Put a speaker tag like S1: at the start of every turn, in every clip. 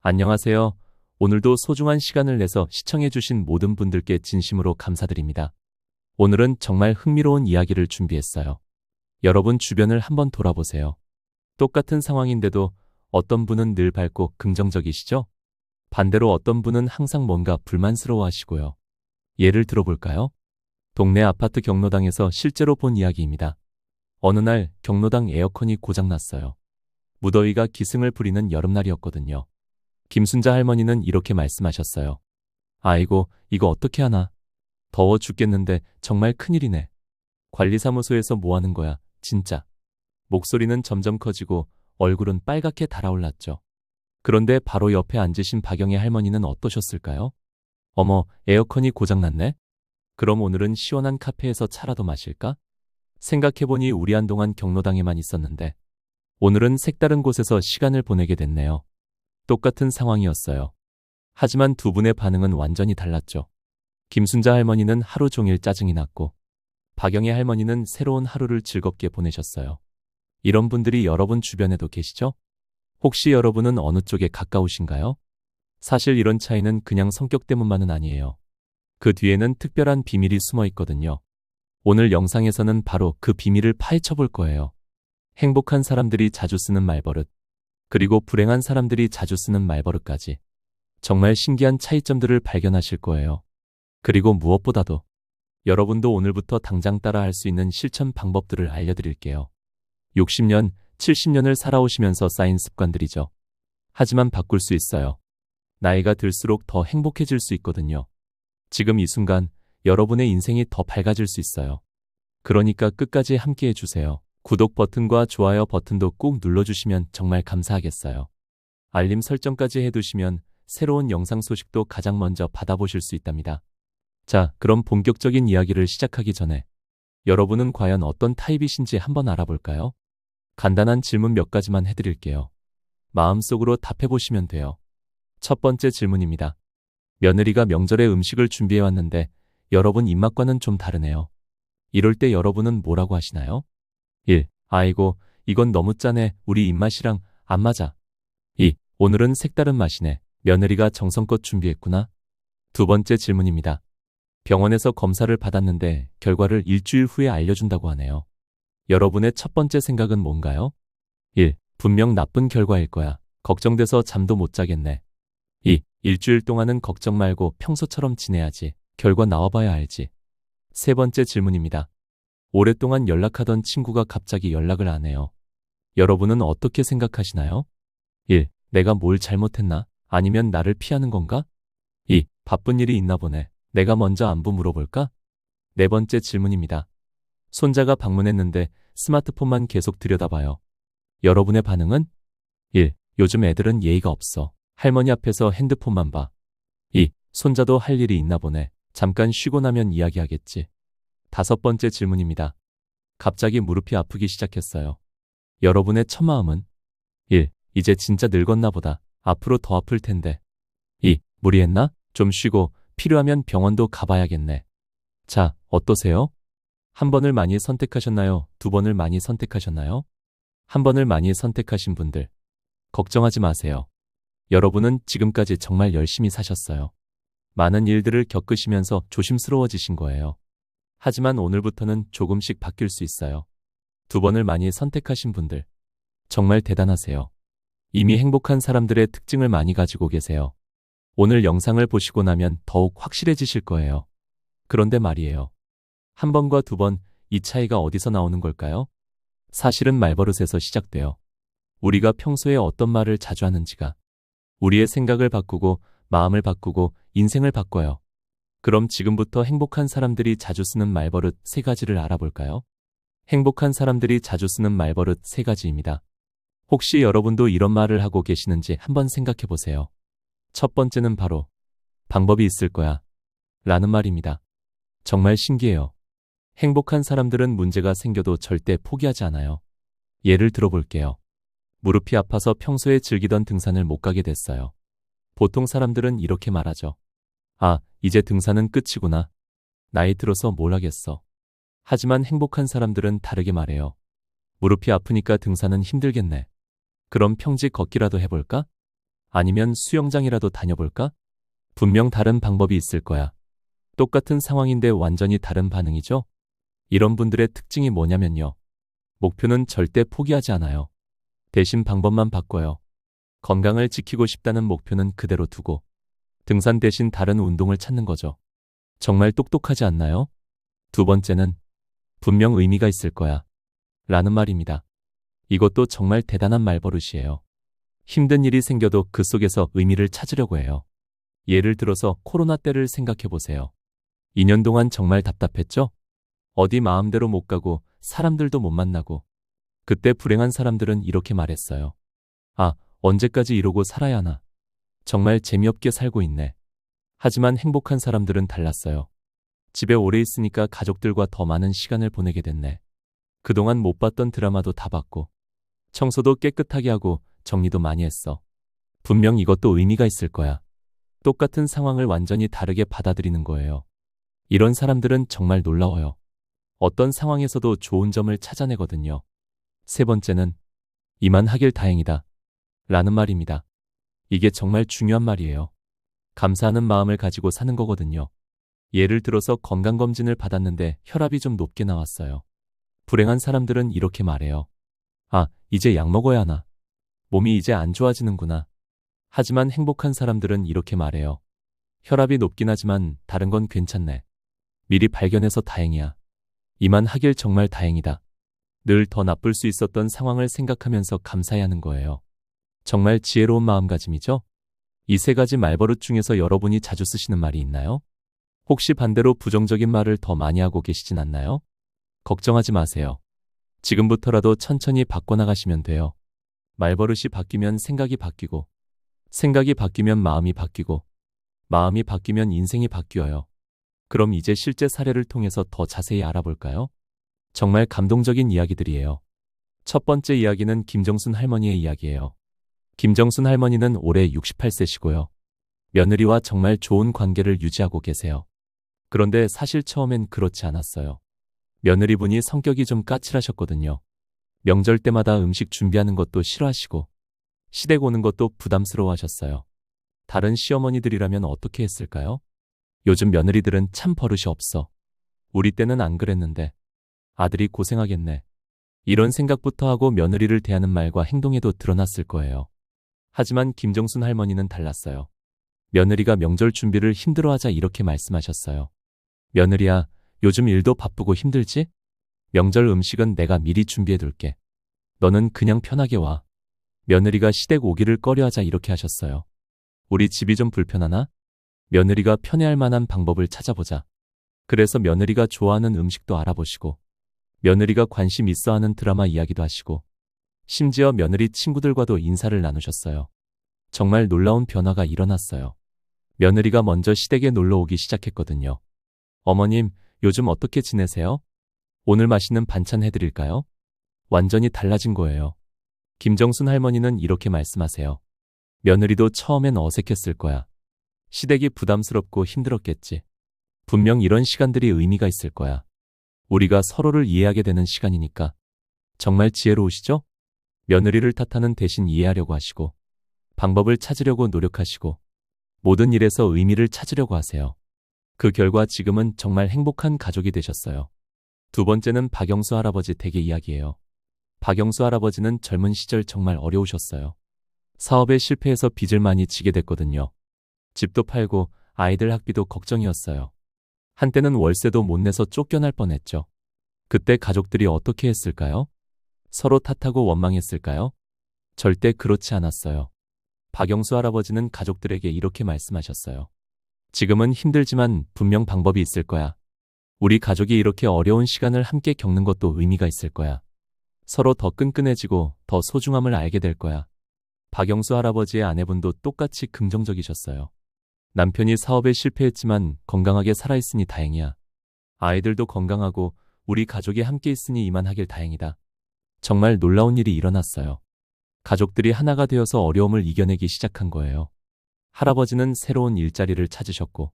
S1: 안녕하세요. 오늘도 소중한 시간을 내서 시청해주신 모든 분들께 진심으로 감사드립니다. 오늘은 정말 흥미로운 이야기를 준비했어요. 여러분 주변을 한번 돌아보세요. 똑같은 상황인데도 어떤 분은 늘 밝고 긍정적이시죠? 반대로 어떤 분은 항상 뭔가 불만스러워 하시고요. 예를 들어볼까요? 동네 아파트 경로당에서 실제로 본 이야기입니다. 어느 날 경로당 에어컨이 고장났어요. 무더위가 기승을 부리는 여름날이었거든요. 김순자 할머니는 이렇게 말씀하셨어요. 아이고, 이거 어떻게 하나? 더워 죽겠는데 정말 큰일이네. 관리사무소에서 뭐 하는 거야, 진짜. 목소리는 점점 커지고 얼굴은 빨갛게 달아올랐죠. 그런데 바로 옆에 앉으신 박영애 할머니는 어떠셨을까요? 어머, 에어컨이 고장났네? 그럼 오늘은 시원한 카페에서 차라도 마실까? 생각해보니 우리 한동안 경로당에만 있었는데 오늘은 색다른 곳에서 시간을 보내게 됐네요. 똑같은 상황이었어요. 하지만 두 분의 반응은 완전히 달랐죠. 김순자 할머니는 하루 종일 짜증이 났고 박영애 할머니는 새로운 하루를 즐겁게 보내셨어요. 이런 분들이 여러분 주변에도 계시죠? 혹시 여러분은 어느 쪽에 가까우신가요? 사실 이런 차이는 그냥 성격 때문만은 아니에요. 그 뒤에는 특별한 비밀이 숨어 있거든요. 오늘 영상에서는 바로 그 비밀을 파헤쳐 볼 거예요. 행복한 사람들이 자주 쓰는 말버릇, 그리고 불행한 사람들이 자주 쓰는 말버릇까지 정말 신기한 차이점들을 발견하실 거예요. 그리고 무엇보다도 여러분도 오늘부터 당장 따라 할 수 있는 실천 방법들을 알려드릴게요. 60년, 70년을 살아오시면서 쌓인 습관들이죠. 하지만 바꿀 수 있어요. 나이가 들수록 더 행복해질 수 있거든요. 지금 이 순간 여러분의 인생이 더 밝아질 수 있어요. 그러니까 끝까지 함께 해주세요. 구독 버튼과 좋아요 버튼도 꾹 눌러주시면 정말 감사하겠어요. 알림 설정까지 해두시면 새로운 영상 소식도 가장 먼저 받아보실 수 있답니다. 자, 그럼 본격적인 이야기를 시작하기 전에 여러분은 과연 어떤 타입이신지 한번 알아볼까요? 간단한 질문 몇 가지만 해드릴게요. 마음속으로 답해보시면 돼요. 첫 번째 질문입니다. 며느리가 명절에 음식을 준비해왔는데 여러분 입맛과는 좀 다르네요. 이럴 때 여러분은 뭐라고 하시나요? 1. 아이고, 이건 너무 짜네. 우리 입맛이랑 안 맞아. 2. 오늘은 색다른 맛이네. 며느리가 정성껏 준비했구나. 두 번째 질문입니다. 병원에서 검사를 받았는데 결과를 일주일 후에 알려준다고 하네요. 여러분의 첫 번째 생각은 뭔가요? 1. 분명 나쁜 결과일 거야. 걱정돼서 잠도 못 자겠네. 2. 일주일 동안은 걱정 말고 평소처럼 지내야지. 결과 나와봐야 알지. 세 번째 질문입니다. 오랫동안 연락하던 친구가 갑자기 연락을 안 해요. 여러분은 어떻게 생각하시나요? 1. 내가 뭘 잘못했나? 아니면 나를 피하는 건가? 2. 바쁜 일이 있나 보네. 내가 먼저 안부 물어볼까? 네 번째 질문입니다. 손자가 방문했는데 스마트폰만 계속 들여다봐요. 여러분의 반응은? 1. 요즘 애들은 예의가 없어. 할머니 앞에서 핸드폰만 봐. 2. 손자도 할 일이 있나 보네. 잠깐 쉬고 나면 이야기하겠지. 다섯 번째 질문입니다. 갑자기 무릎이 아프기 시작했어요. 여러분의 첫 마음은? 1. 이제 진짜 늙었나 보다. 앞으로 더 아플 텐데. 2. 무리했나? 좀 쉬고 필요하면 병원도 가봐야겠네. 자, 어떠세요? 한 번을 많이 선택하셨나요? 두 번을 많이 선택하셨나요? 한 번을 많이 선택하신 분들, 걱정하지 마세요. 여러분은 지금까지 정말 열심히 사셨어요. 많은 일들을 겪으시면서 조심스러워지신 거예요. 하지만 오늘부터는 조금씩 바뀔 수 있어요. 두 번을 많이 선택하신 분들, 정말 대단하세요. 이미 행복한 사람들의 특징을 많이 가지고 계세요. 오늘 영상을 보시고 나면 더욱 확실해지실 거예요. 그런데 말이에요. 한 번과 두 번, 이 차이가 어디서 나오는 걸까요? 사실은 말버릇에서 시작돼요. 우리가 평소에 어떤 말을 자주 하는지가 우리의 생각을 바꾸고 마음을 바꾸고 인생을 바꿔요. 그럼 지금부터 행복한 사람들이 자주 쓰는 말버릇 세 가지를 알아볼까요? 행복한 사람들이 자주 쓰는 말버릇 세 가지입니다. 혹시 여러분도 이런 말을 하고 계시는지 한번 생각해 보세요. 첫 번째는 바로 방법이 있을 거야 라는 말입니다. 정말 신기해요. 행복한 사람들은 문제가 생겨도 절대 포기하지 않아요. 예를 들어볼게요. 무릎이 아파서 평소에 즐기던 등산을 못 가게 됐어요. 보통 사람들은 이렇게 말하죠. 아, 이제 등산은 끝이구나. 나이 들어서 뭘 하겠어. 하지만 행복한 사람들은 다르게 말해요. 무릎이 아프니까 등산은 힘들겠네. 그럼 평지 걷기라도 해볼까? 아니면 수영장이라도 다녀볼까? 분명 다른 방법이 있을 거야. 똑같은 상황인데 완전히 다른 반응이죠? 이런 분들의 특징이 뭐냐면요. 목표는 절대 포기하지 않아요. 대신 방법만 바꿔요. 건강을 지키고 싶다는 목표는 그대로 두고 등산 대신 다른 운동을 찾는 거죠. 정말 똑똑하지 않나요? 두 번째는 분명 의미가 있을 거야. 라는 말입니다. 이것도 정말 대단한 말버릇이에요. 힘든 일이 생겨도 그 속에서 의미를 찾으려고 해요. 예를 들어서 코로나 때를 생각해 보세요. 2년 동안 정말 답답했죠? 어디 마음대로 못 가고 사람들도 못 만나고. 그때 불행한 사람들은 이렇게 말했어요. 아, 언제까지 이러고 살아야 하나. 정말 재미없게 살고 있네. 하지만 행복한 사람들은 달랐어요. 집에 오래 있으니까 가족들과 더 많은 시간을 보내게 됐네. 그동안 못 봤던 드라마도 다 봤고, 청소도 깨끗하게 하고 정리도 많이 했어. 분명 이것도 의미가 있을 거야. 똑같은 상황을 완전히 다르게 받아들이는 거예요. 이런 사람들은 정말 놀라워요. 어떤 상황에서도 좋은 점을 찾아내거든요. 세 번째는 이만 하길 다행이다. 라는 말입니다. 이게 정말 중요한 말이에요. 감사하는 마음을 가지고 사는 거거든요. 예를 들어서 건강검진을 받았는데 혈압이 좀 높게 나왔어요. 불행한 사람들은 이렇게 말해요. 아, 이제 약 먹어야 하나. 몸이 이제 안 좋아지는구나. 하지만 행복한 사람들은 이렇게 말해요. 혈압이 높긴 하지만 다른 건 괜찮네. 미리 발견해서 다행이야. 이만 하길 정말 다행이다. 늘 더 나쁠 수 있었던 상황을 생각하면서 감사해야 하는 거예요. 정말 지혜로운 마음가짐이죠? 이 세 가지 말버릇 중에서 여러분이 자주 쓰시는 말이 있나요? 혹시 반대로 부정적인 말을 더 많이 하고 계시진 않나요? 걱정하지 마세요. 지금부터라도 천천히 바꿔나가시면 돼요. 말버릇이 바뀌면 생각이 바뀌고, 생각이 바뀌면 마음이 바뀌고, 마음이 바뀌면 인생이 바뀌어요. 그럼 이제 실제 사례를 통해서 더 자세히 알아볼까요? 정말 감동적인 이야기들이에요. 첫 번째 이야기는 김정순 할머니의 이야기예요. 김정순 할머니는 올해 68세시고요. 며느리와 정말 좋은 관계를 유지하고 계세요. 그런데 사실 처음엔 그렇지 않았어요. 며느리분이 성격이 좀 까칠하셨거든요. 명절 때마다 음식 준비하는 것도 싫어하시고 시댁 오는 것도 부담스러워하셨어요. 다른 시어머니들이라면 어떻게 했을까요? 요즘 며느리들은 참 버릇이 없어. 우리 때는 안 그랬는데 아들이 고생하겠네. 이런 생각부터 하고 며느리를 대하는 말과 행동에도 드러났을 거예요. 하지만 김정순 할머니는 달랐어요. 며느리가 명절 준비를 힘들어하자 이렇게 말씀하셨어요. 며느리야, 요즘 일도 바쁘고 힘들지? 명절 음식은 내가 미리 준비해둘게. 너는 그냥 편하게 와. 며느리가 시댁 오기를 꺼려하자 이렇게 하셨어요. 우리 집이 좀 불편하나? 며느리가 편해할 만한 방법을 찾아보자. 그래서 며느리가 좋아하는 음식도 알아보시고, 며느리가 관심 있어하는 드라마 이야기도 하시고, 심지어 며느리 친구들과도 인사를 나누셨어요. 정말 놀라운 변화가 일어났어요. 며느리가 먼저 시댁에 놀러 오기 시작했거든요. 어머님, 요즘 어떻게 지내세요? 오늘 맛있는 반찬 해드릴까요? 완전히 달라진 거예요. 김정순 할머니는 이렇게 말씀하세요. 며느리도 처음엔 어색했을 거야. 시댁이 부담스럽고 힘들었겠지. 분명 이런 시간들이 의미가 있을 거야. 우리가 서로를 이해하게 되는 시간이니까. 정말 지혜로우시죠? 며느리를 탓하는 대신 이해하려고 하시고, 방법을 찾으려고 노력하시고, 모든 일에서 의미를 찾으려고 하세요. 그 결과 지금은 정말 행복한 가족이 되셨어요. 두 번째는 박영수 할아버지 댁의 이야기예요. 박영수 할아버지는 젊은 시절 정말 어려우셨어요. 사업에 실패해서 빚을 많이 지게 됐거든요. 집도 팔고 아이들 학비도 걱정이었어요. 한때는 월세도 못 내서 쫓겨날 뻔했죠. 그때 가족들이 어떻게 했을까요? 서로 탓하고 원망했을까요? 절대 그렇지 않았어요. 박영수 할아버지는 가족들에게 이렇게 말씀하셨어요. 지금은 힘들지만 분명 방법이 있을 거야. 우리 가족이 이렇게 어려운 시간을 함께 겪는 것도 의미가 있을 거야. 서로 더 끈끈해지고 더 소중함을 알게 될 거야. 박영수 할아버지의 아내분도 똑같이 긍정적이셨어요. 남편이 사업에 실패했지만 건강하게 살아있으니 다행이야. 아이들도 건강하고 우리 가족이 함께 있으니 이만하길 다행이다. 정말 놀라운 일이 일어났어요. 가족들이 하나가 되어서 어려움을 이겨내기 시작한 거예요. 할아버지는 새로운 일자리를 찾으셨고,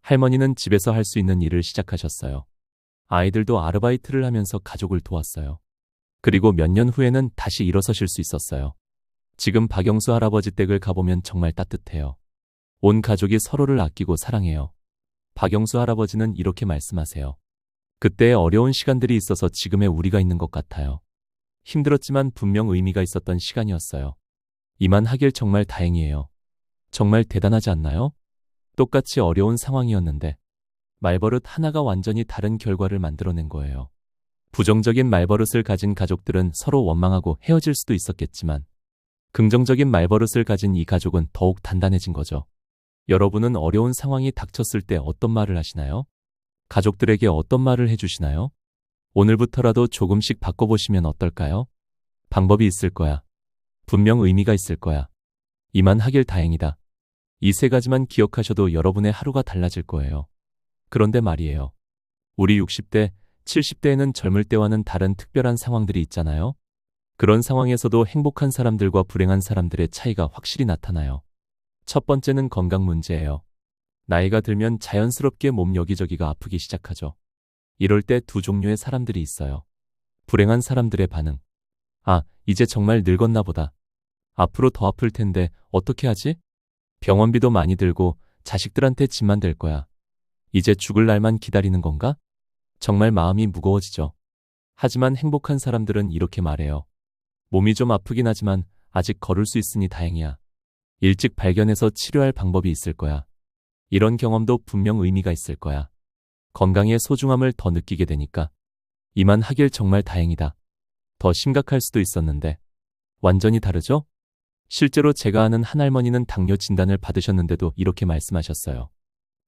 S1: 할머니는 집에서 할 수 있는 일을 시작하셨어요. 아이들도 아르바이트를 하면서 가족을 도왔어요. 그리고 몇 년 후에는 다시 일어서실 수 있었어요. 지금 박영수 할아버지 댁을 가보면 정말 따뜻해요. 온 가족이 서로를 아끼고 사랑해요. 박영수 할아버지는 이렇게 말씀하세요. 그때의 어려운 시간들이 있어서 지금의 우리가 있는 것 같아요. 힘들었지만 분명 의미가 있었던 시간이었어요. 이만하길 정말 다행이에요. 정말 대단하지 않나요? 똑같이 어려운 상황이었는데 말버릇 하나가 완전히 다른 결과를 만들어낸 거예요. 부정적인 말버릇을 가진 가족들은 서로 원망하고 헤어질 수도 있었겠지만 긍정적인 말버릇을 가진 이 가족은 더욱 단단해진 거죠. 여러분은 어려운 상황이 닥쳤을 때 어떤 말을 하시나요? 가족들에게 어떤 말을 해주시나요? 오늘부터라도 조금씩 바꿔보시면 어떨까요? 방법이 있을 거야. 분명 의미가 있을 거야. 이만하길 다행이다. 이 세 가지만 기억하셔도 여러분의 하루가 달라질 거예요. 그런데 말이에요. 우리 60대, 70대에는 젊을 때와는 다른 특별한 상황들이 있잖아요. 그런 상황에서도 행복한 사람들과 불행한 사람들의 차이가 확실히 나타나요. 첫 번째는 건강 문제예요. 나이가 들면 자연스럽게 몸 여기저기가 아프기 시작하죠. 이럴 때 두 종류의 사람들이 있어요. 불행한 사람들의 반응. 아, 이제 정말 늙었나 보다. 앞으로 더 아플 텐데 어떻게 하지? 병원비도 많이 들고 자식들한테 짐만 될 거야. 이제 죽을 날만 기다리는 건가? 정말 마음이 무거워지죠. 하지만 행복한 사람들은 이렇게 말해요. 몸이 좀 아프긴 하지만 아직 걸을 수 있으니 다행이야. 일찍 발견해서 치료할 방법이 있을 거야. 이런 경험도 분명 의미가 있을 거야. 건강의 소중함을 더 느끼게 되니까. 이만하길 정말 다행이다. 더 심각할 수도 있었는데. 완전히 다르죠? 실제로 제가 아는 한 할머니는 당뇨 진단을 받으셨는데도 이렇게 말씀하셨어요.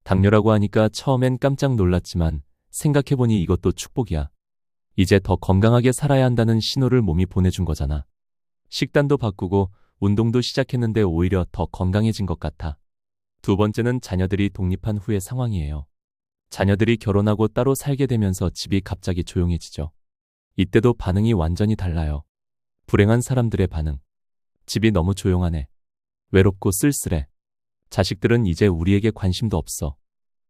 S1: 당뇨라고 하니까 처음엔 깜짝 놀랐지만 생각해보니 이것도 축복이야. 이제 더 건강하게 살아야 한다는 신호를 몸이 보내준 거잖아. 식단도 바꾸고 운동도 시작했는데 오히려 더 건강해진 것 같아. 두 번째는 자녀들이 독립한 후의 상황이에요. 자녀들이 결혼하고 따로 살게 되면서 집이 갑자기 조용해지죠. 이때도 반응이 완전히 달라요. 불행한 사람들의 반응. 집이 너무 조용하네. 외롭고 쓸쓸해. 자식들은 이제 우리에게 관심도 없어.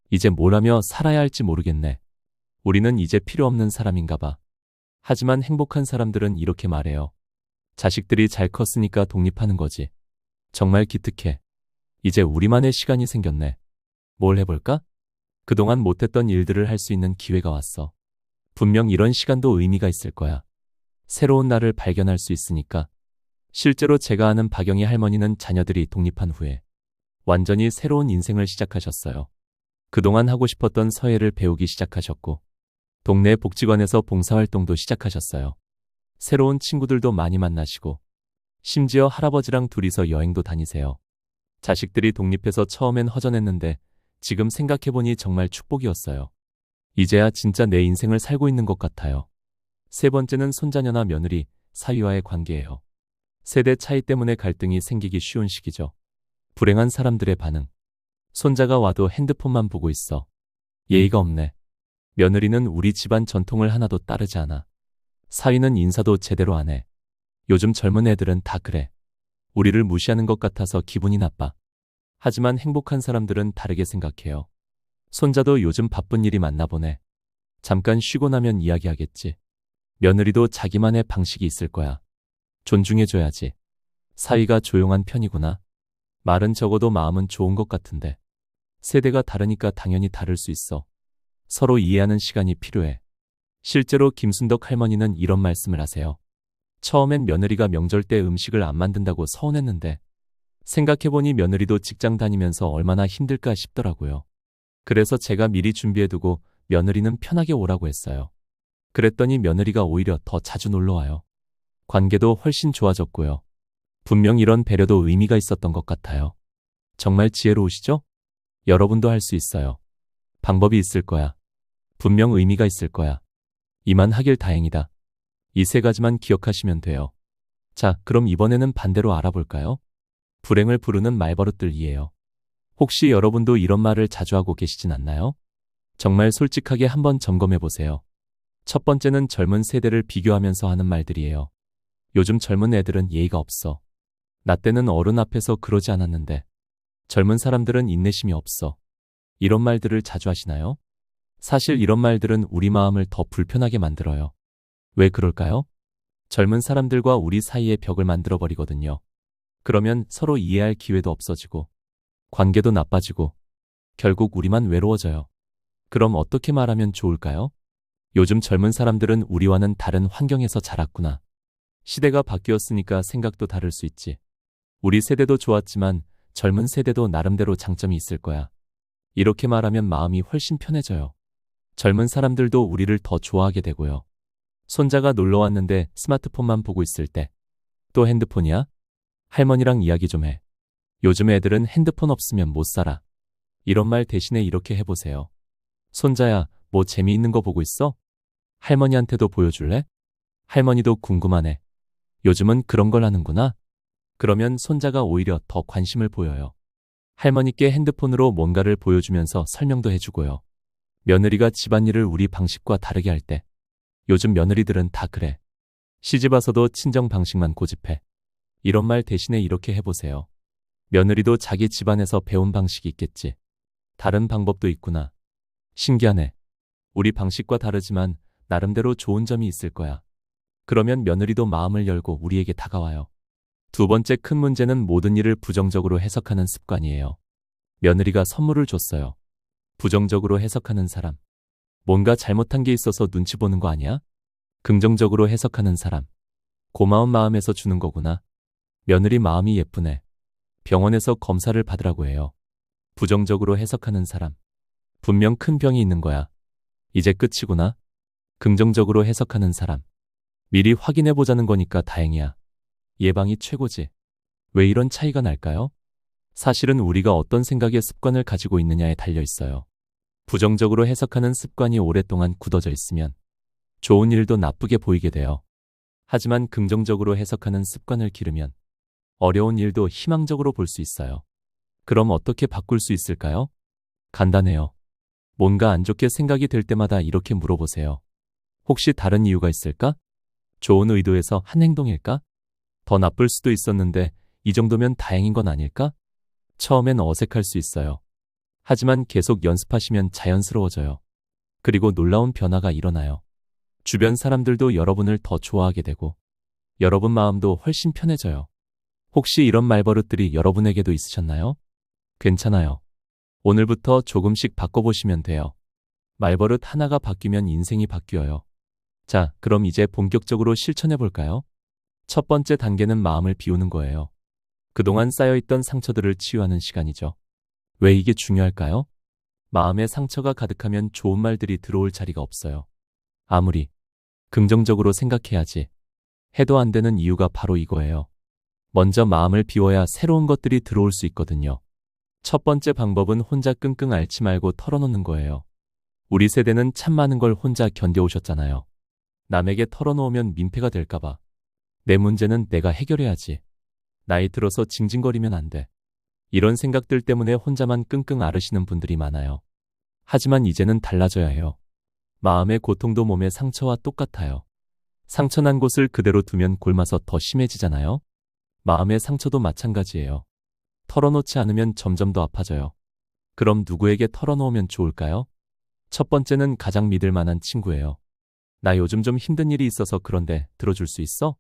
S1: 이제 뭘 하며 살아야 할지 모르겠네. 우리는 이제 필요 없는 사람인가 봐. 하지만 행복한 사람들은 이렇게 말해요. 자식들이 잘 컸으니까 독립하는 거지. 정말 기특해. 이제 우리만의 시간이 생겼네. 뭘 해볼까? 그동안 못했던 일들을 할 수 있는 기회가 왔어. 분명 이런 시간도 의미가 있을 거야. 새로운 나를 발견할 수 있으니까. 실제로 제가 아는 박영희 할머니는 자녀들이 독립한 후에 완전히 새로운 인생을 시작하셨어요. 그동안 하고 싶었던 서예를 배우기 시작하셨고 동네 복지관에서 봉사활동도 시작하셨어요. 새로운 친구들도 많이 만나시고 심지어 할아버지랑 둘이서 여행도 다니세요. 자식들이 독립해서 처음엔 허전했는데 지금 생각해보니 정말 축복이었어요. 이제야 진짜 내 인생을 살고 있는 것 같아요. 세 번째는 손자녀나 며느리, 사위와의 관계예요. 세대 차이 때문에 갈등이 생기기 쉬운 시기죠. 불행한 사람들의 반응. 손자가 와도 핸드폰만 보고 있어. 예의가 없네. 며느리는 우리 집안 전통을 하나도 따르지 않아. 사위는 인사도 제대로 안 해. 요즘 젊은 애들은 다 그래. 우리를 무시하는 것 같아서 기분이 나빠. 하지만 행복한 사람들은 다르게 생각해요. 손자도 요즘 바쁜 일이 많나 보네. 잠깐 쉬고 나면 이야기하겠지. 며느리도 자기만의 방식이 있을 거야. 존중해줘야지. 사위가 조용한 편이구나. 말은 적어도 마음은 좋은 것 같은데. 세대가 다르니까 당연히 다를 수 있어. 서로 이해하는 시간이 필요해. 실제로 김순덕 할머니는 이런 말씀을 하세요. 처음엔 며느리가 명절 때 음식을 안 만든다고 서운했는데 생각해보니 며느리도 직장 다니면서 얼마나 힘들까 싶더라고요. 그래서 제가 미리 준비해두고 며느리는 편하게 오라고 했어요. 그랬더니 며느리가 오히려 더 자주 놀러와요. 관계도 훨씬 좋아졌고요. 분명 이런 배려도 의미가 있었던 것 같아요. 정말 지혜로우시죠? 여러분도 할 수 있어요. 방법이 있을 거야. 분명 의미가 있을 거야. 이만하길 다행이다. 이 세 가지만 기억하시면 돼요. 자, 그럼 이번에는 반대로 알아볼까요? 불행을 부르는 말버릇들이에요. 혹시 여러분도 이런 말을 자주 하고 계시진 않나요? 정말 솔직하게 한번 점검해 보세요. 첫 번째는 젊은 세대를 비교하면서 하는 말들이에요. 요즘 젊은 애들은 예의가 없어. 나 때는 어른 앞에서 그러지 않았는데. 젊은 사람들은 인내심이 없어. 이런 말들을 자주 하시나요? 사실 이런 말들은 우리 마음을 더 불편하게 만들어요. 왜 그럴까요? 젊은 사람들과 우리 사이에 벽을 만들어버리거든요. 그러면 서로 이해할 기회도 없어지고 관계도 나빠지고 결국 우리만 외로워져요. 그럼 어떻게 말하면 좋을까요? 요즘 젊은 사람들은 우리와는 다른 환경에서 자랐구나. 시대가 바뀌었으니까 생각도 다를 수 있지. 우리 세대도 좋았지만 젊은 세대도 나름대로 장점이 있을 거야. 이렇게 말하면 마음이 훨씬 편해져요. 젊은 사람들도 우리를 더 좋아하게 되고요. 손자가 놀러 왔는데 스마트폰만 보고 있을 때, 또 핸드폰이야? 할머니랑 이야기 좀 해. 요즘 애들은 핸드폰 없으면 못 살아. 이런 말 대신에 이렇게 해보세요. 손자야, 뭐 재미있는 거 보고 있어? 할머니한테도 보여줄래? 할머니도 궁금하네. 요즘은 그런 걸 하는구나. 그러면 손자가 오히려 더 관심을 보여요. 할머니께 핸드폰으로 뭔가를 보여주면서 설명도 해주고요. 며느리가 집안일을 우리 방식과 다르게 할 때, 요즘 며느리들은 다 그래. 시집와서도 친정 방식만 고집해. 이런 말 대신에 이렇게 해보세요. 며느리도 자기 집안에서 배운 방식이 있겠지. 다른 방법도 있구나. 신기하네. 우리 방식과 다르지만 나름대로 좋은 점이 있을 거야. 그러면 며느리도 마음을 열고 우리에게 다가와요. 두 번째 큰 문제는 모든 일을 부정적으로 해석하는 습관이에요. 며느리가 선물을 줬어요. 부정적으로 해석하는 사람. 뭔가 잘못한 게 있어서 눈치 보는 거 아니야? 긍정적으로 해석하는 사람. 고마운 마음에서 주는 거구나. 며느리 마음이 예쁘네. 병원에서 검사를 받으라고 해요. 부정적으로 해석하는 사람. 분명 큰 병이 있는 거야. 이제 끝이구나. 긍정적으로 해석하는 사람. 미리 확인해 보자는 거니까 다행이야. 예방이 최고지. 왜 이런 차이가 날까요? 사실은 우리가 어떤 생각의 습관을 가지고 있느냐에 달려 있어요. 부정적으로 해석하는 습관이 오랫동안 굳어져 있으면 좋은 일도 나쁘게 보이게 돼요. 하지만 긍정적으로 해석하는 습관을 기르면 어려운 일도 희망적으로 볼 수 있어요. 그럼 어떻게 바꿀 수 있을까요? 간단해요. 뭔가 안 좋게 생각이 들 때마다 이렇게 물어보세요. 혹시 다른 이유가 있을까? 좋은 의도에서 한 행동일까? 더 나쁠 수도 있었는데 이 정도면 다행인 건 아닐까? 처음엔 어색할 수 있어요. 하지만 계속 연습하시면 자연스러워져요. 그리고 놀라운 변화가 일어나요. 주변 사람들도 여러분을 더 좋아하게 되고 여러분 마음도 훨씬 편해져요. 혹시 이런 말버릇들이 여러분에게도 있으셨나요? 괜찮아요. 오늘부터 조금씩 바꿔보시면 돼요. 말버릇 하나가 바뀌면 인생이 바뀌어요. 자, 그럼 이제 본격적으로 실천해 볼까요? 첫 번째 단계는 마음을 비우는 거예요. 그동안 쌓여있던 상처들을 치유하는 시간이죠. 왜 이게 중요할까요? 마음에 상처가 가득하면 좋은 말들이 들어올 자리가 없어요. 아무리 긍정적으로 생각해야지 해도 안 되는 이유가 바로 이거예요. 먼저 마음을 비워야 새로운 것들이 들어올 수 있거든요. 첫 번째 방법은 혼자 끙끙 앓지 말고 털어놓는 거예요. 우리 세대는 참 많은 걸 혼자 견뎌오셨잖아요. 남에게 털어놓으면 민폐가 될까봐. 내 문제는 내가 해결해야지. 나이 들어서 징징거리면 안 돼. 이런 생각들 때문에 혼자만 끙끙 앓으시는 분들이 많아요. 하지만 이제는 달라져야 해요. 마음의 고통도 몸의 상처와 똑같아요. 상처난 곳을 그대로 두면 골마서 더 심해지잖아요. 마음의 상처도 마찬가지예요. 털어놓지 않으면 점점 더 아파져요. 그럼 누구에게 털어놓으면 좋을까요? 첫 번째는 가장 믿을 만한 친구예요. 나 요즘 좀 힘든 일이 있어서 그런데 들어줄 수 있어?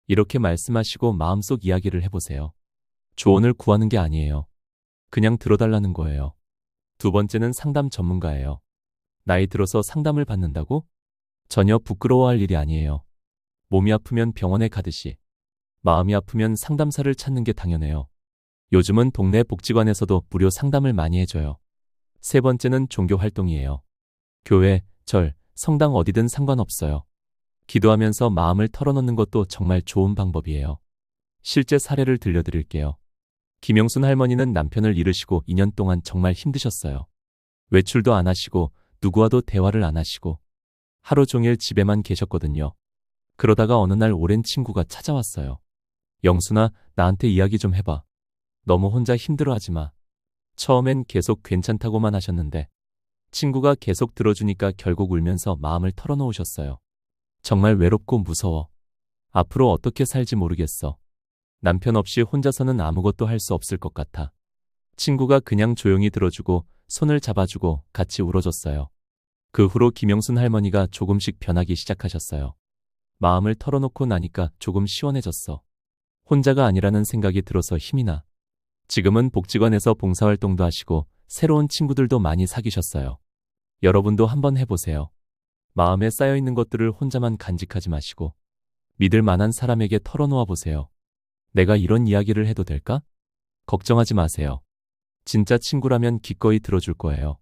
S1: 이렇게 말씀하시고 마음속 이야기를 해보세요. 조언을 구하는 게 아니에요. 그냥 들어달라는 거예요. 두 번째는 상담 전문가예요. 나이 들어서 상담을 받는다고? 전혀 부끄러워할 일이 아니에요. 몸이 아프면 병원에 가듯이 마음이 아프면 상담사를 찾는 게 당연해요. 요즘은 동네 복지관에서도 무료 상담을 많이 해줘요. 세 번째는 종교 활동이에요. 교회, 절, 성당 어디든 상관없어요. 기도하면서 마음을 털어놓는 것도 정말 좋은 방법이에요. 실제 사례를 들려드릴게요. 김영순 할머니는 남편을 잃으시고 2년 동안 정말 힘드셨어요. 외출도 안 하시고 누구와도 대화를 안 하시고 하루 종일 집에만 계셨거든요. 그러다가 어느 날 오랜 친구가 찾아왔어요. 영순아, 나한테 이야기 좀 해봐. 너무 혼자 힘들어하지 마. 처음엔 계속 괜찮다고만 하셨는데 친구가 계속 들어주니까 결국 울면서 마음을 털어놓으셨어요. 정말 외롭고 무서워. 앞으로 어떻게 살지 모르겠어. 남편 없이 혼자서는 아무것도 할 수 없을 것 같아. 친구가 그냥 조용히 들어주고 손을 잡아주고 같이 울어줬어요. 그 후로 김영순 할머니가 조금씩 변하기 시작하셨어요. 마음을 털어놓고 나니까 조금 시원해졌어. 혼자가 아니라는 생각이 들어서 힘이 나. 지금은 복지관에서 봉사활동도 하시고 새로운 친구들도 많이 사귀셨어요. 여러분도 한번 해보세요. 마음에 쌓여있는 것들을 혼자만 간직하지 마시고 믿을 만한 사람에게 털어놓아 보세요. 내가 이런 이야기를 해도 될까? 걱정하지 마세요. 진짜 친구라면 기꺼이 들어줄 거예요.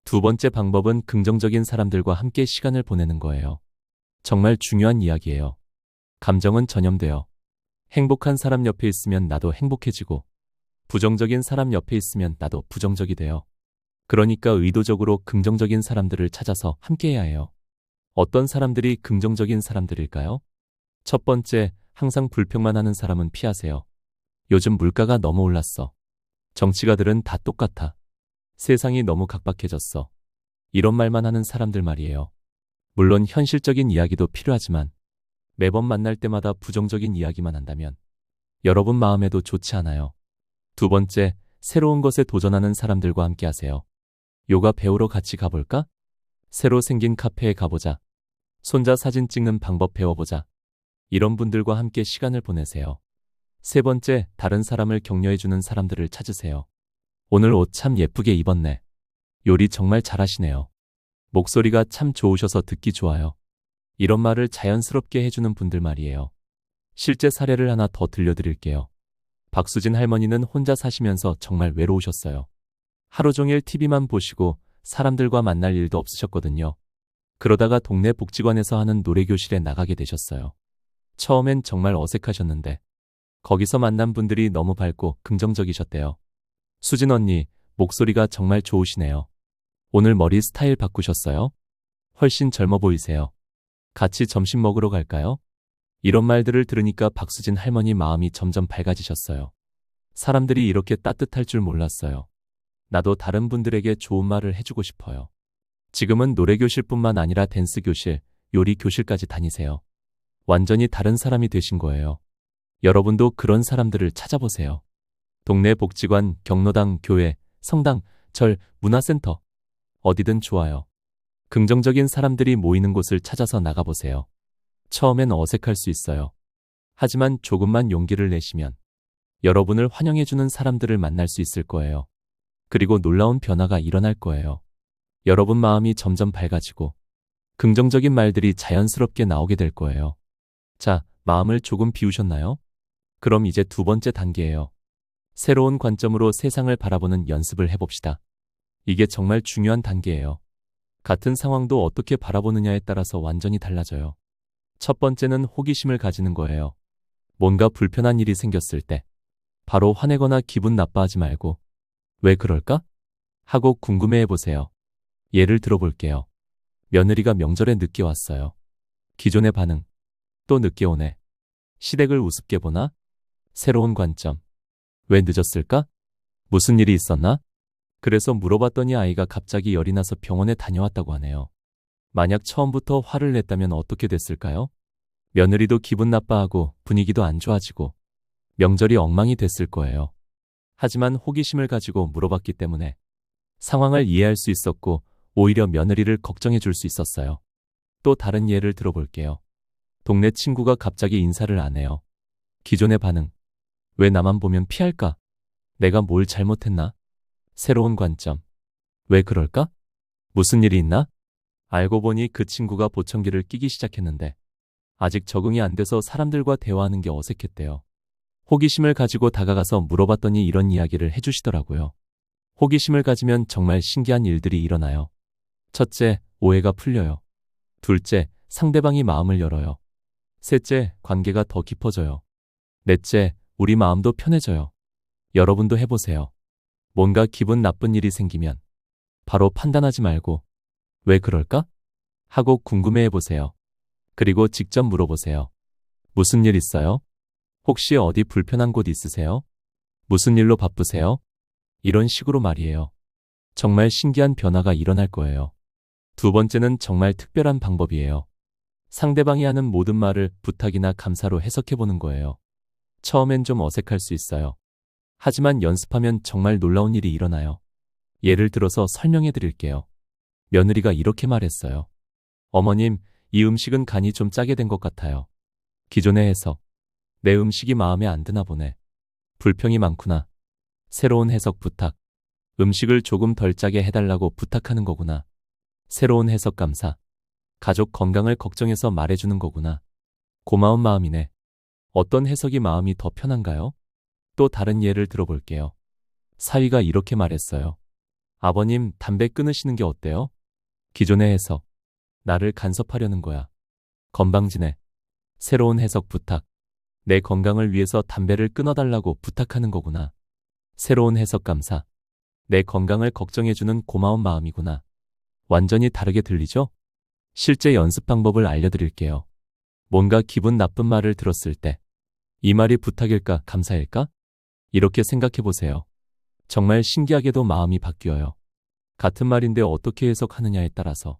S1: 두 번째 방법은 긍정적인 사람들과 함께 시간을 보내는 거예요. 정말 중요한 이야기예요. 감정은 전염돼요. 행복한 사람 옆에 있으면 나도 행복해지고 부정적인 사람 옆에 있으면 나도 부정적이 돼요. 그러니까 의도적으로 긍정적인 사람들을 찾아서 함께해야 해요. 어떤 사람들이 긍정적인 사람들일까요? 첫 번째, 항상 불평만 하는 사람은 피하세요. 요즘 물가가 너무 올랐어. 정치가들은 다 똑같아. 세상이 너무 각박해졌어. 이런 말만 하는 사람들 말이에요. 물론 현실적인 이야기도 필요하지만 매번 만날 때마다 부정적인 이야기만 한다면 여러분 마음에도 좋지 않아요. 두 번째, 새로운 것에 도전하는 사람들과 함께 하세요. 요가 배우러 같이 가볼까? 새로 생긴 카페에 가보자. 손자 사진 찍는 방법 배워보자. 이런 분들과 함께 시간을 보내세요. 세 번째, 다른 사람을 격려해주는 사람들을 찾으세요. 오늘 옷 참 예쁘게 입었네. 요리 정말 잘하시네요. 목소리가 참 좋으셔서 듣기 좋아요. 이런 말을 자연스럽게 해주는 분들 말이에요. 실제 사례를 하나 더 들려드릴게요. 박수진 할머니는 혼자 사시면서 정말 외로우셨어요. 하루 종일 TV만 보시고 사람들과 만날 일도 없으셨거든요. 그러다가 동네 복지관에서 하는 노래교실에 나가게 되셨어요. 처음엔 정말 어색하셨는데 거기서 만난 분들이 너무 밝고 긍정적이셨대요. 수진 언니, 목소리가 정말 좋으시네요. 오늘 머리 스타일 바꾸셨어요? 훨씬 젊어 보이세요. 같이 점심 먹으러 갈까요? 이런 말들을 들으니까 박수진 할머니 마음이 점점 밝아지셨어요. 사람들이 이렇게 따뜻할 줄 몰랐어요. 나도 다른 분들에게 좋은 말을 해주고 싶어요. 지금은 노래교실뿐만 아니라 댄스교실, 요리교실까지 다니세요. 완전히 다른 사람이 되신 거예요. 여러분도 그런 사람들을 찾아보세요. 동네 복지관, 경로당, 교회, 성당, 절, 문화센터, 어디든 좋아요. 긍정적인 사람들이 모이는 곳을 찾아서 나가보세요. 처음엔 어색할 수 있어요. 하지만 조금만 용기를 내시면 여러분을 환영해주는 사람들을 만날 수 있을 거예요. 그리고 놀라운 변화가 일어날 거예요. 여러분 마음이 점점 밝아지고 긍정적인 말들이 자연스럽게 나오게 될 거예요. 자, 마음을 조금 비우셨나요? 그럼 이제 두 번째 단계예요. 새로운 관점으로 세상을 바라보는 연습을 해봅시다. 이게 정말 중요한 단계예요. 같은 상황도 어떻게 바라보느냐에 따라서 완전히 달라져요. 첫 번째는 호기심을 가지는 거예요. 뭔가 불편한 일이 생겼을 때 바로 화내거나 기분 나빠하지 말고 왜 그럴까? 하고 궁금해해 보세요. 예를 들어볼게요. 며느리가 명절에 늦게 왔어요. 기존의 반응. 또 늦게 오네. 시댁을 우습게 보나? 새로운 관점. 왜 늦었을까? 무슨 일이 있었나? 그래서 물어봤더니 아이가 갑자기 열이 나서 병원에 다녀왔다고 하네요. 만약 처음부터 화를 냈다면 어떻게 됐을까요? 며느리도 기분 나빠하고 분위기도 안 좋아지고 명절이 엉망이 됐을 거예요. 하지만 호기심을 가지고 물어봤기 때문에 상황을 이해할 수 있었고 오히려 며느리를 걱정해 줄 수 있었어요. 또 다른 예를 들어볼게요. 동네 친구가 갑자기 인사를 안 해요. 기존의 반응. 왜 나만 보면 피할까? 내가 뭘 잘못했나? 새로운 관점. 왜 그럴까? 무슨 일이 있나? 알고 보니 그 친구가 보청기를 끼기 시작했는데 아직 적응이 안 돼서 사람들과 대화하는 게 어색했대요. 호기심을 가지고 다가가서 물어봤더니 이런 이야기를 해주시더라고요. 호기심을 가지면 정말 신기한 일들이 일어나요. 첫째, 오해가 풀려요. 둘째, 상대방이 마음을 열어요. 셋째, 관계가 더 깊어져요. 넷째, 우리 마음도 편해져요. 여러분도 해보세요. 뭔가 기분 나쁜 일이 생기면 바로 판단하지 말고 왜 그럴까? 하고 궁금해해 보세요. 그리고 직접 물어보세요. 무슨 일 있어요? 혹시 어디 불편한 곳 있으세요? 무슨 일로 바쁘세요? 이런 식으로 말이에요. 정말 신기한 변화가 일어날 거예요. 두 번째는 정말 특별한 방법이에요. 상대방이 하는 모든 말을 부탁이나 감사로 해석해 보는 거예요. 처음엔 좀 어색할 수 있어요. 하지만 연습하면 정말 놀라운 일이 일어나요. 예를 들어서 설명해 드릴게요. 며느리가 이렇게 말했어요. 어머님, 이 음식은 간이 좀 짜게 된 것 같아요. 기존의 해석. 내 음식이 마음에 안 드나 보네. 불평이 많구나. 새로운 해석 부탁. 음식을 조금 덜 짜게 해달라고 부탁하는 거구나. 새로운 해석 감사. 가족 건강을 걱정해서 말해주는 거구나. 고마운 마음이네. 어떤 해석이 마음이 더 편한가요? 또 다른 예를 들어볼게요. 사위가 이렇게 말했어요. 아버님, 담배 끊으시는 게 어때요? 기존의 해석. 나를 간섭하려는 거야. 건방지네. 새로운 해석 부탁. 내 건강을 위해서 담배를 끊어달라고 부탁하는 거구나. 새로운 해석 감사. 내 건강을 걱정해주는 고마운 마음이구나. 완전히 다르게 들리죠? 실제 연습 방법을 알려드릴게요. 뭔가 기분 나쁜 말을 들었을 때, 이 말이 부탁일까, 감사일까? 이렇게 생각해 보세요. 정말 신기하게도 마음이 바뀌어요. 같은 말인데 어떻게 해석하느냐에 따라서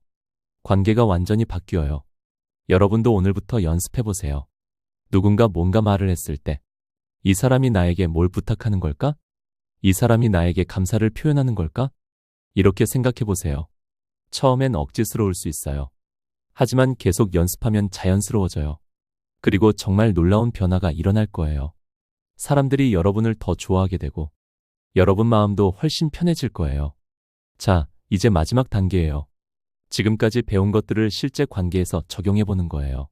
S1: 관계가 완전히 바뀌어요. 여러분도 오늘부터 연습해 보세요. 누군가 뭔가 말을 했을 때, 이 사람이 나에게 뭘 부탁하는 걸까? 이 사람이 나에게 감사를 표현하는 걸까? 이렇게 생각해 보세요. 처음엔 억지스러울 수 있어요. 하지만 계속 연습하면 자연스러워져요. 그리고 정말 놀라운 변화가 일어날 거예요. 사람들이 여러분을 더 좋아하게 되고, 여러분 마음도 훨씬 편해질 거예요. 자, 이제 마지막 단계예요. 지금까지 배운 것들을 실제 관계에서 적용해 보는 거예요.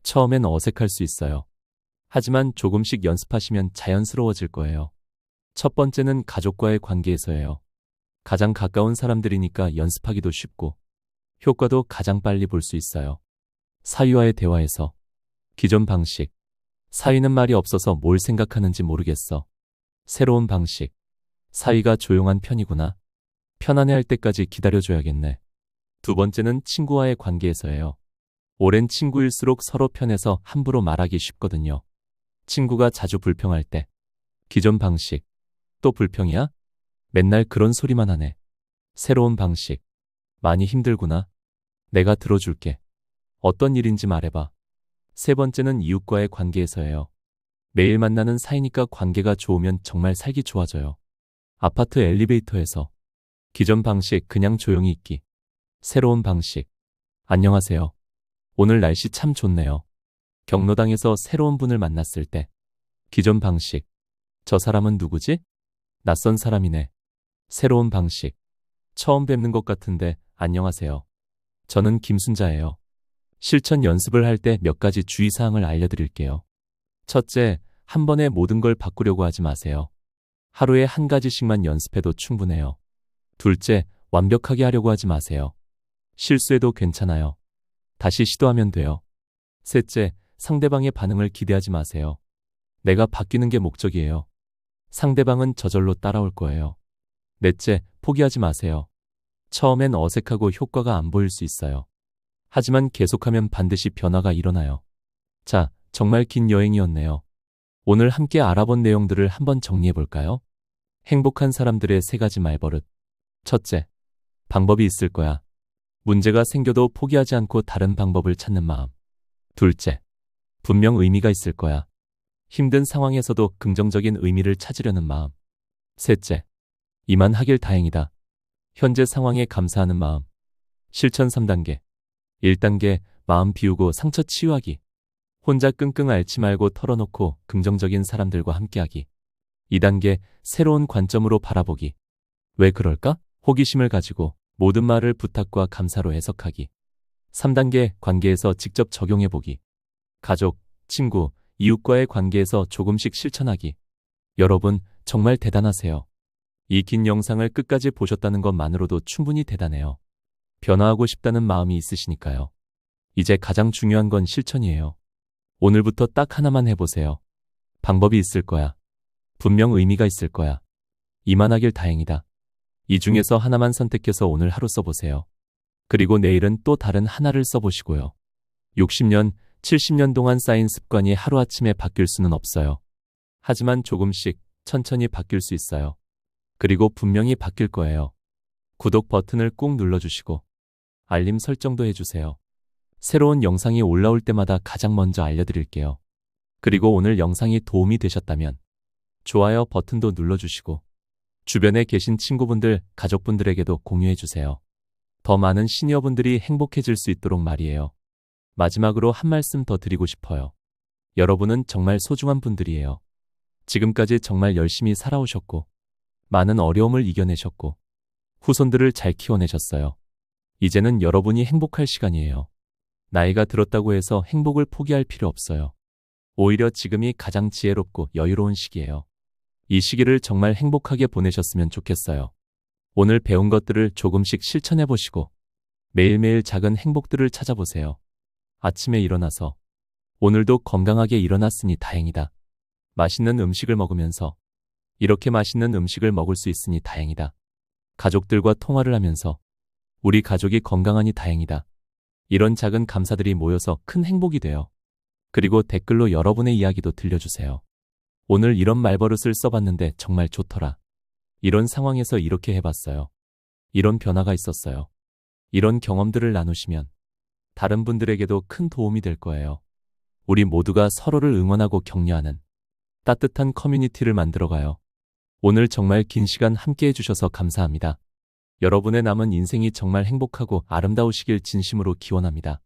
S1: 처음엔 어색할 수 있어요. 하지만 조금씩 연습하시면 자연스러워질 거예요. 첫 번째는 가족과의 관계에서예요. 가장 가까운 사람들이니까 연습하기도 쉽고, 효과도 가장 빨리 볼 수 있어요. 사위와의 대화에서. 기존 방식. 사위는 말이 없어서 뭘 생각하는지 모르겠어. 새로운 방식. 사위가 조용한 편이구나. 편안해할 때까지 기다려줘야겠네. 두 번째는 친구와의 관계에서예요. 오랜 친구일수록 서로 편해서 함부로 말하기 쉽거든요. 친구가 자주 불평할 때. 기존 방식. 또 불평이야? 맨날 그런 소리만 하네. 새로운 방식. 많이 힘들구나. 내가 들어줄게. 어떤 일인지 말해봐. 세 번째는 이웃과의 관계에서예요. 매일 만나는 사이니까 관계가 좋으면 정말 살기 좋아져요. 아파트 엘리베이터에서. 기존 방식 그냥 조용히 있기. 새로운 방식. 안녕하세요. 오늘 날씨 참 좋네요. 경로당에서 새로운 분을 만났을 때. 기존 방식. 저 사람은 누구지? 낯선 사람이네. 새로운 방식. 처음 뵙는 것 같은데 안녕하세요. 저는 김순자예요. 실천 연습을 할 때 몇 가지 주의사항을 알려드릴게요. 첫째, 한 번에 모든 걸 바꾸려고 하지 마세요. 하루에 한 가지씩만 연습해도 충분해요. 둘째, 완벽하게 하려고 하지 마세요. 실수해도 괜찮아요. 다시 시도하면 돼요. 셋째, 상대방의 반응을 기대하지 마세요. 내가 바뀌는 게 목적이에요. 상대방은 저절로 따라올 거예요. 넷째, 포기하지 마세요. 처음엔 어색하고 효과가 안 보일 수 있어요. 하지만 계속하면 반드시 변화가 일어나요. 자, 정말 긴 여행이었네요. 오늘 함께 알아본 내용들을 한번 정리해 볼까요? 행복한 사람들의 3가지 말버릇. 첫째, 방법이 있을 거야. 문제가 생겨도 포기하지 않고 다른 방법을 찾는 마음. 둘째, 분명 의미가 있을 거야. 힘든 상황에서도 긍정적인 의미를 찾으려는 마음. 셋째, 이만 하길 다행이다. 현재 상황에 감사하는 마음. 실천 3단계. 1단계, 마음 비우고 상처 치유하기. 혼자 끙끙 앓지 말고 털어놓고 긍정적인 사람들과 함께하기. 2단계, 새로운 관점으로 바라보기. 왜 그럴까? 호기심을 가지고 모든 말을 부탁과 감사로 해석하기. 3단계, 관계에서 직접 적용해보기. 가족, 친구, 이웃과의 관계에서 조금씩 실천하기. 여러분, 정말 대단하세요. 이 긴 영상을 끝까지 보셨다는 것만으로도 충분히 대단해요. 변화하고 싶다는 마음이 있으시니까요. 이제 가장 중요한 건 실천이에요. 오늘부터 딱 하나만 해보세요. 방법이 있을 거야. 분명 의미가 있을 거야. 이만하길 다행이다. 이 중에서 하나만 선택해서 오늘 하루 써보세요. 그리고 내일은 또 다른 하나를 써보시고요. 60년, 70년 동안 쌓인 습관이 하루아침에 바뀔 수는 없어요. 하지만 조금씩 천천히 바뀔 수 있어요. 그리고 분명히 바뀔 거예요. 구독 버튼을 꾹 눌러주시고 알림 설정도 해주세요. 새로운 영상이 올라올 때마다 가장 먼저 알려드릴게요. 그리고 오늘 영상이 도움이 되셨다면 좋아요 버튼도 눌러주시고 주변에 계신 친구분들, 가족분들에게도 공유해주세요. 더 많은 시니어분들이 행복해질 수 있도록 말이에요. 마지막으로 한 말씀 더 드리고 싶어요. 여러분은 정말 소중한 분들이에요. 지금까지 정말 열심히 살아오셨고, 많은 어려움을 이겨내셨고, 후손들을 잘 키워내셨어요. 이제는 여러분이 행복할 시간이에요. 나이가 들었다고 해서 행복을 포기할 필요 없어요. 오히려 지금이 가장 지혜롭고 여유로운 시기예요. 이 시기를 정말 행복하게 보내셨으면 좋겠어요. 오늘 배운 것들을 조금씩 실천해 보시고 매일매일 작은 행복들을 찾아보세요. 아침에 일어나서 오늘도 건강하게 일어났으니 다행이다. 맛있는 음식을 먹으면서 이렇게 맛있는 음식을 먹을 수 있으니 다행이다. 가족들과 통화를 하면서 우리 가족이 건강하니 다행이다. 이런 작은 감사들이 모여서 큰 행복이 돼요. 그리고 댓글로 여러분의 이야기도 들려주세요. 오늘 이런 말버릇을 써봤는데 정말 좋더라. 이런 상황에서 이렇게 해봤어요. 이런 변화가 있었어요. 이런 경험들을 나누시면 다른 분들에게도 큰 도움이 될 거예요. 우리 모두가 서로를 응원하고 격려하는 따뜻한 커뮤니티를 만들어가요. 오늘 정말 긴 시간 함께 해주셔서 감사합니다. 여러분의 남은 인생이 정말 행복하고 아름다우시길 진심으로 기원합니다.